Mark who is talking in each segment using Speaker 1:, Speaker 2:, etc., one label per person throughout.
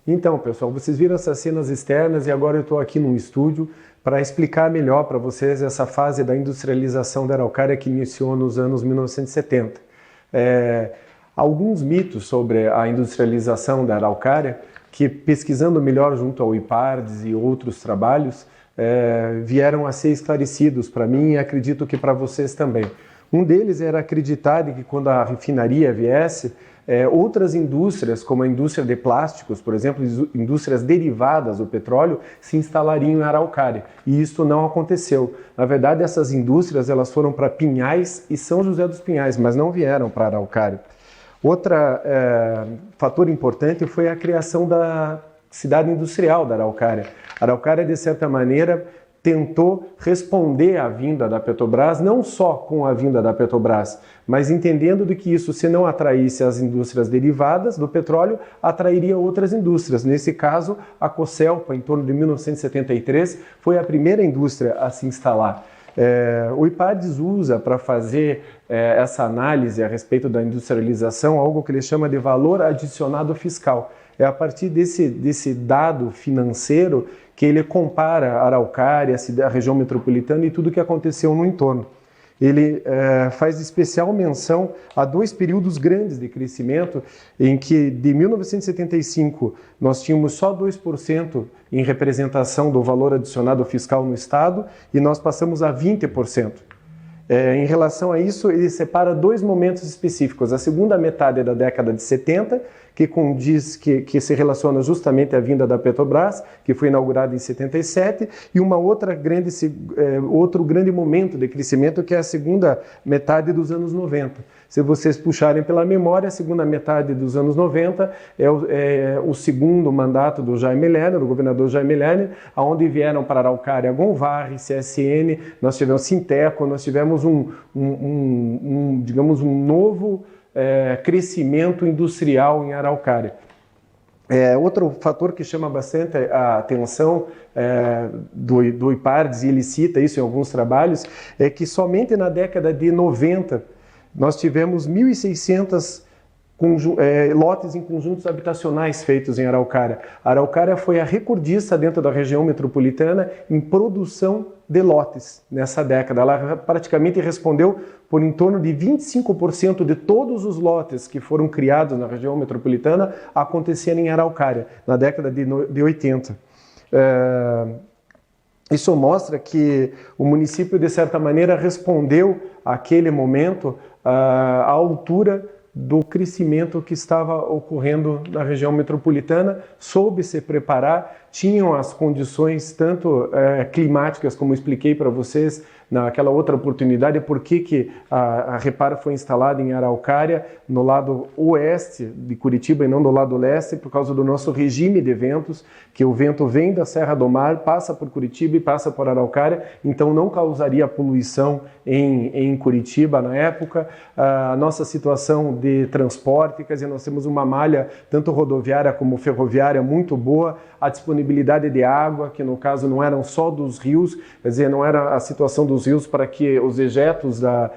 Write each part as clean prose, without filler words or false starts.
Speaker 1: Então, pessoal, vocês viram essas cenas externas e agora eu estou aqui num estúdio para explicar melhor para vocês essa fase da industrialização da araucária que iniciou nos anos 1970. Alguns mitos sobre a industrialização da araucária, que pesquisando melhor junto ao IPARDS e outros trabalhos, vieram a ser esclarecidos para mim e acredito que para vocês também. Um deles era acreditar de que quando a refinaria viesse, outras indústrias, como a indústria de plásticos, por exemplo, indústrias derivadas do petróleo, se instalariam em Araucária. E isso não aconteceu. Na verdade, essas indústrias elas foram para Pinhais e São José dos Pinhais, mas não vieram para Araucária. Outro fator importante foi a criação da cidade industrial da Araucária. A Araucária, de certa maneira, tentou responder à vinda da Petrobras, não só com a vinda da Petrobras, mas entendendo de que isso, se não atraísse as indústrias derivadas do petróleo, atrairia outras indústrias. Nesse caso, a Cocelpa, em torno de 1973, foi a primeira indústria a se instalar. O IPARDS usa para fazer essa análise a respeito da industrialização algo que ele chama de valor adicionado fiscal. É a partir desse dado financeiro que ele compara a Araucária, a região metropolitana e tudo o que aconteceu no entorno. Ele faz especial menção a dois períodos grandes de crescimento, em que de 1975 nós tínhamos só 2% em representação do valor adicionado fiscal no Estado e nós passamos a 20%. Em relação a isso, ele separa dois momentos específicos. A segunda metade da década de 70, que condiz que se relaciona justamente à vinda da Petrobras, que foi inaugurada em 77, e outro grande momento de crescimento, que é a segunda metade dos anos 90. Se vocês puxarem pela memória, a segunda metade dos anos 90 é o segundo mandato do Jaime Lerner, do governador Jaime Lerner, onde vieram para Araucária Gonvarri, CSN, nós tivemos Sinteco, nós tivemos digamos, um novo crescimento industrial em Araucária. Outro fator que chama bastante a atenção do IPARDS, e ele cita isso em alguns trabalhos, é que somente na década de 90 nós tivemos 1.600 lotes em conjuntos habitacionais feitos em Araucária. A Araucária foi a recordista dentro da região metropolitana em produção de lotes nessa década. Ela praticamente respondeu por em torno de 25% de todos os lotes que foram criados na região metropolitana aconteceram em Araucária, na década de 80. Isso mostra que o município, de certa maneira, respondeu àquele momento à altura do crescimento que estava ocorrendo na região metropolitana, soube se preparar, tinham as condições tanto climáticas, como expliquei para vocês naquela outra oportunidade, por que a Repar foi instalada em Araucária, no lado oeste de Curitiba e não do lado leste, por causa do nosso regime de ventos, que o vento vem da Serra do Mar, passa por Curitiba e passa por Araucária, então não causaria poluição em Curitiba na época. A nossa situação de transporte, quer dizer, nós temos uma malha tanto rodoviária como ferroviária muito boa, a disponibilidade de água, que no caso não eram só dos rios, quer dizer, não era a situação dos rios para que os ejetos da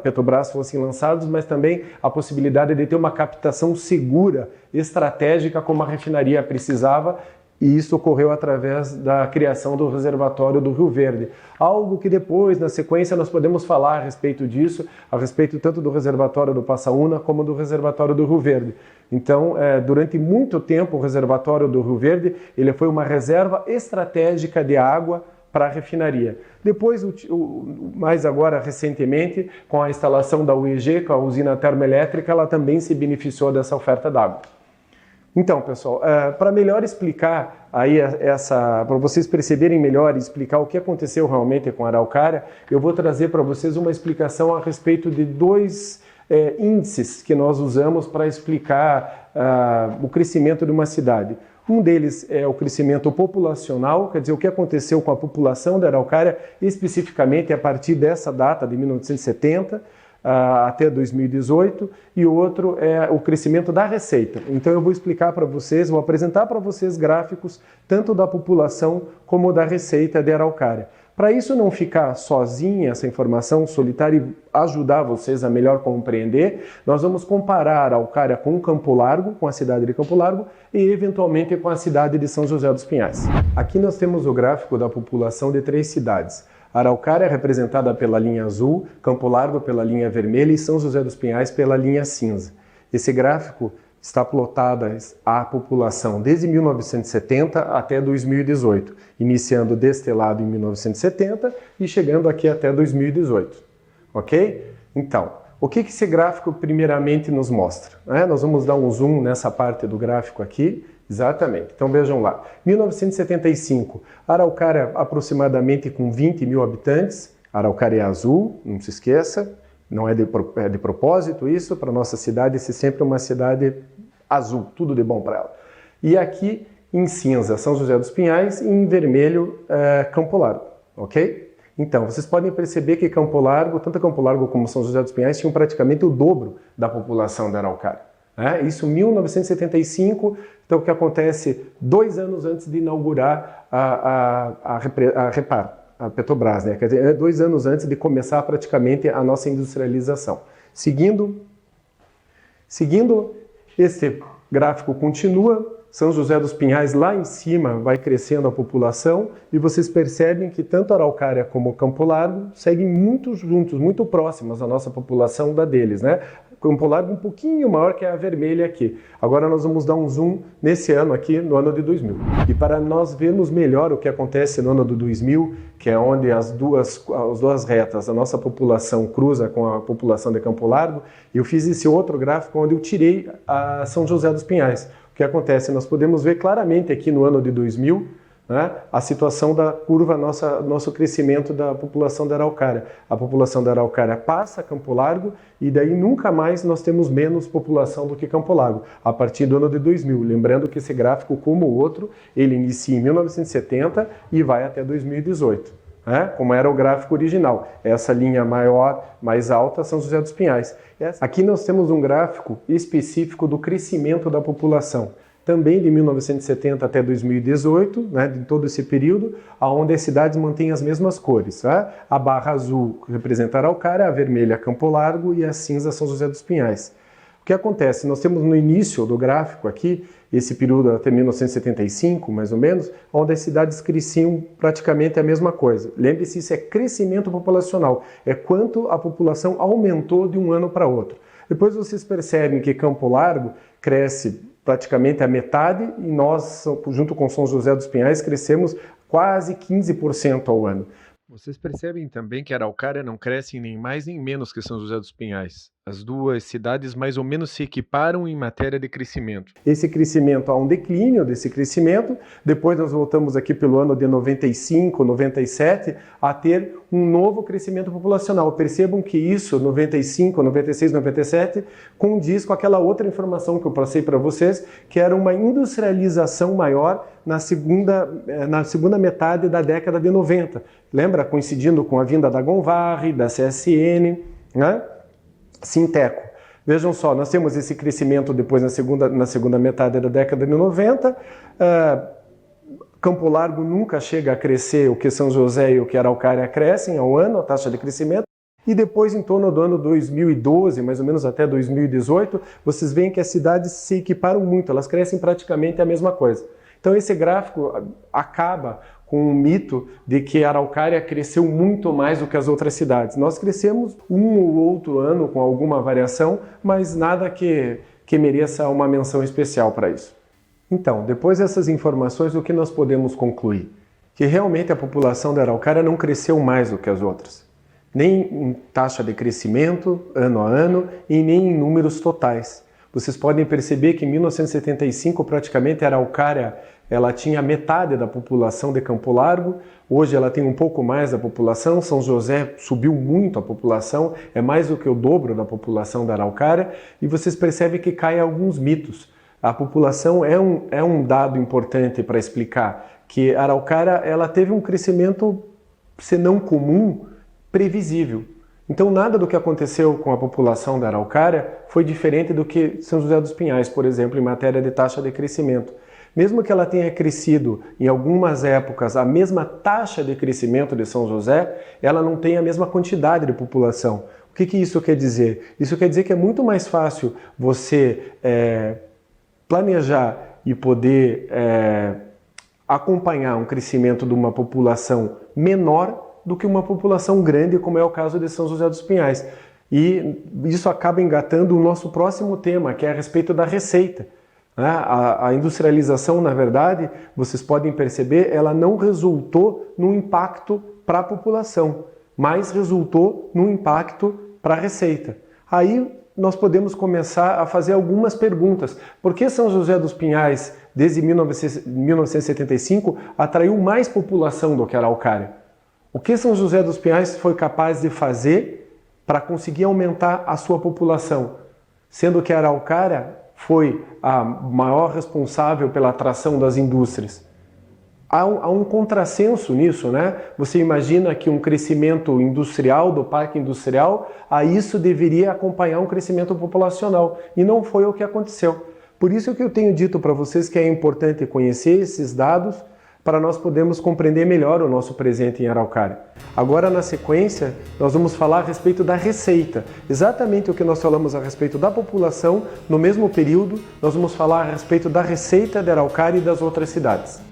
Speaker 1: Petrobras fossem lançados, mas também a possibilidade de ter uma captação segura, estratégica, como a refinaria precisava, e isso ocorreu através da criação do reservatório do Rio Verde. Algo que depois, na sequência, nós podemos falar a respeito disso, a respeito tanto do reservatório do Passaúna como do reservatório do Rio Verde. Então, durante muito tempo, o reservatório do Rio Verde ele foi uma reserva estratégica de água para a refinaria. Depois, mais agora recentemente, com a instalação da UEG, com a usina termoelétrica, ela também se beneficiou dessa oferta d'água. Então, pessoal, para melhor explicar aí para vocês perceberem melhor e explicar o que aconteceu realmente com a Araucária, eu vou trazer para vocês uma explicação a respeito de dois índices que nós usamos para explicar o crescimento de uma cidade. Um deles é o crescimento populacional, quer dizer, o que aconteceu com a população da Araucária, especificamente a partir dessa data de 1970, até 2018, e o outro é o crescimento da receita. Então eu vou explicar para vocês, vou apresentar para vocês gráficos tanto da população como da receita de Araucária. Para isso não ficar sozinha essa informação solitária e ajudar vocês a melhor compreender, nós vamos comparar Araucária com Campo Largo, com a cidade de Campo Largo e eventualmente com a cidade de São José dos Pinhais. Aqui nós temos o gráfico da população de 3 cidades. Araucária é representada pela linha azul, Campo Largo pela linha vermelha e São José dos Pinhais pela linha cinza. Esse gráfico está plotada a população desde 1970 até 2018, iniciando deste lado em 1970 e chegando aqui até 2018, ok? Então, o que esse gráfico primeiramente nos mostra? Nós vamos dar um zoom nessa parte do gráfico aqui, exatamente. Então vejam lá, 1975, Araucária aproximadamente com 20 mil habitantes, Araucária é azul, não se esqueça, não é de propósito isso, para nossa cidade ser sempre uma cidade azul, tudo de bom para ela. E aqui em cinza, São José dos Pinhais e em vermelho, Campo Largo, ok? Então, vocês podem perceber que Campo Largo, tanto Campo Largo como São José dos Pinhais, tinham praticamente o dobro da população da Araucária. Isso em 1975, então o que acontece 2 anos antes de inaugurar a Petrobras, né? Quer dizer, 2 anos antes de começar praticamente a nossa industrialização. Seguindo, este gráfico continua, São José dos Pinhais lá em cima vai crescendo a população e vocês percebem que tanto Araucária como Campo Largo seguem muito juntos, muito próximas à nossa população da deles, né? Campo Largo um pouquinho maior que a vermelha aqui. Agora nós vamos dar um zoom nesse ano aqui, no ano de 2000. E para nós vermos melhor o que acontece no ano de 2000, que é onde as duas retas, a nossa população cruza com a população de Campo Largo, eu fiz esse outro gráfico onde eu tirei a São José dos Pinhais. O que acontece? Nós podemos ver claramente aqui no ano de 2000, a situação da curva, nosso crescimento da população da Araucária. A população da Araucária passa Campo Largo e daí nunca mais nós temos menos população do que Campo Largo, a partir do ano de 2000. Lembrando que esse gráfico, como o outro, ele inicia em 1970 e vai até 2018. Como era o gráfico original. Essa linha maior, mais alta, São José dos Pinhais. Aqui nós temos um gráfico específico do crescimento da população. Também de 1970 até 2018, de todo esse período, onde as cidades mantêm as mesmas cores. A barra azul representa Araucária, a vermelha Campo Largo e a cinza São José dos Pinhais. O que acontece? Nós temos no início do gráfico aqui, esse período até 1975, mais ou menos, onde as cidades cresciam praticamente a mesma coisa. Lembre-se, isso é crescimento populacional, é quanto a população aumentou de um ano para outro. Depois vocês percebem que Campo Largo cresce praticamente a metade e nós, junto com São José dos Pinhais, crescemos quase 15% ao ano.
Speaker 2: Vocês percebem também que Araucária não cresce nem mais nem menos que São José dos Pinhais. As duas cidades mais ou menos se equiparam em matéria de crescimento.
Speaker 1: Esse crescimento, há um declínio desse crescimento, depois nós voltamos aqui pelo ano de 95, 97, a ter um novo crescimento populacional. Percebam que isso, 95, 96, 97, condiz com aquela outra informação que eu passei para vocês, que era uma industrialização maior na segunda metade da década de 90. Lembra? Coincidindo com a vinda da Gonvarri, da CSN, Sinteco. Vejam só, nós temos esse crescimento depois na segunda metade da década de 90. Campo Largo nunca chega a crescer o que São José e o que Araucária crescem ao ano, a taxa de crescimento. E depois, em torno do ano 2012, mais ou menos até 2018, vocês veem que as cidades se equiparam muito, elas crescem praticamente a mesma coisa. Então esse gráfico acaba com o mito de que a Araucária cresceu muito mais do que as outras cidades. Nós crescemos um ou outro ano com alguma variação, mas nada que mereça uma menção especial para isso. Então, depois dessas informações, o que nós podemos concluir? Que realmente a população da Araucária não cresceu mais do que as outras. Nem em taxa de crescimento, ano a ano, e nem em números totais. Vocês podem perceber que em 1975, praticamente, a Araucária ela tinha metade da população de Campo Largo, hoje ela tem um pouco mais da população, São José subiu muito a população, é mais do que o dobro da população da Araucária, e vocês percebem que caem alguns mitos. A população é um dado importante para explicar, que a Araucária ela teve um crescimento, se não comum, previsível. Então nada do que aconteceu com a população da Araucária foi diferente do que São José dos Pinhais, por exemplo, em matéria de taxa de crescimento. Mesmo que ela tenha crescido em algumas épocas a mesma taxa de crescimento de São José, ela não tem a mesma quantidade de população. O que isso quer dizer? Isso quer dizer que é muito mais fácil você planejar e poder acompanhar um crescimento de uma população menor do que uma população grande, como é o caso de São José dos Pinhais. E isso acaba engatando o nosso próximo tema, que é a respeito da receita. A industrialização, na verdade, vocês podem perceber, ela não resultou num impacto para a população, mas resultou num impacto para a receita. Aí nós podemos começar a fazer algumas perguntas. Por que São José dos Pinhais, desde 1975, atraiu mais população do que Araucária? O que São José dos Pinhais foi capaz de fazer para conseguir aumentar a sua população? Sendo que Araucária foi a maior responsável pela atração das indústrias. Há um contrassenso nisso, né? Você imagina que um crescimento industrial, do parque industrial, a isso deveria acompanhar um crescimento populacional. E não foi o que aconteceu. Por isso que eu tenho dito para vocês que é importante conhecer esses dados para nós podermos compreender melhor o nosso presente em Araucária. Agora, na sequência, nós vamos falar a respeito da receita. Exatamente o que nós falamos a respeito da população, no mesmo período, nós vamos falar a respeito da receita de Araucária e das outras cidades.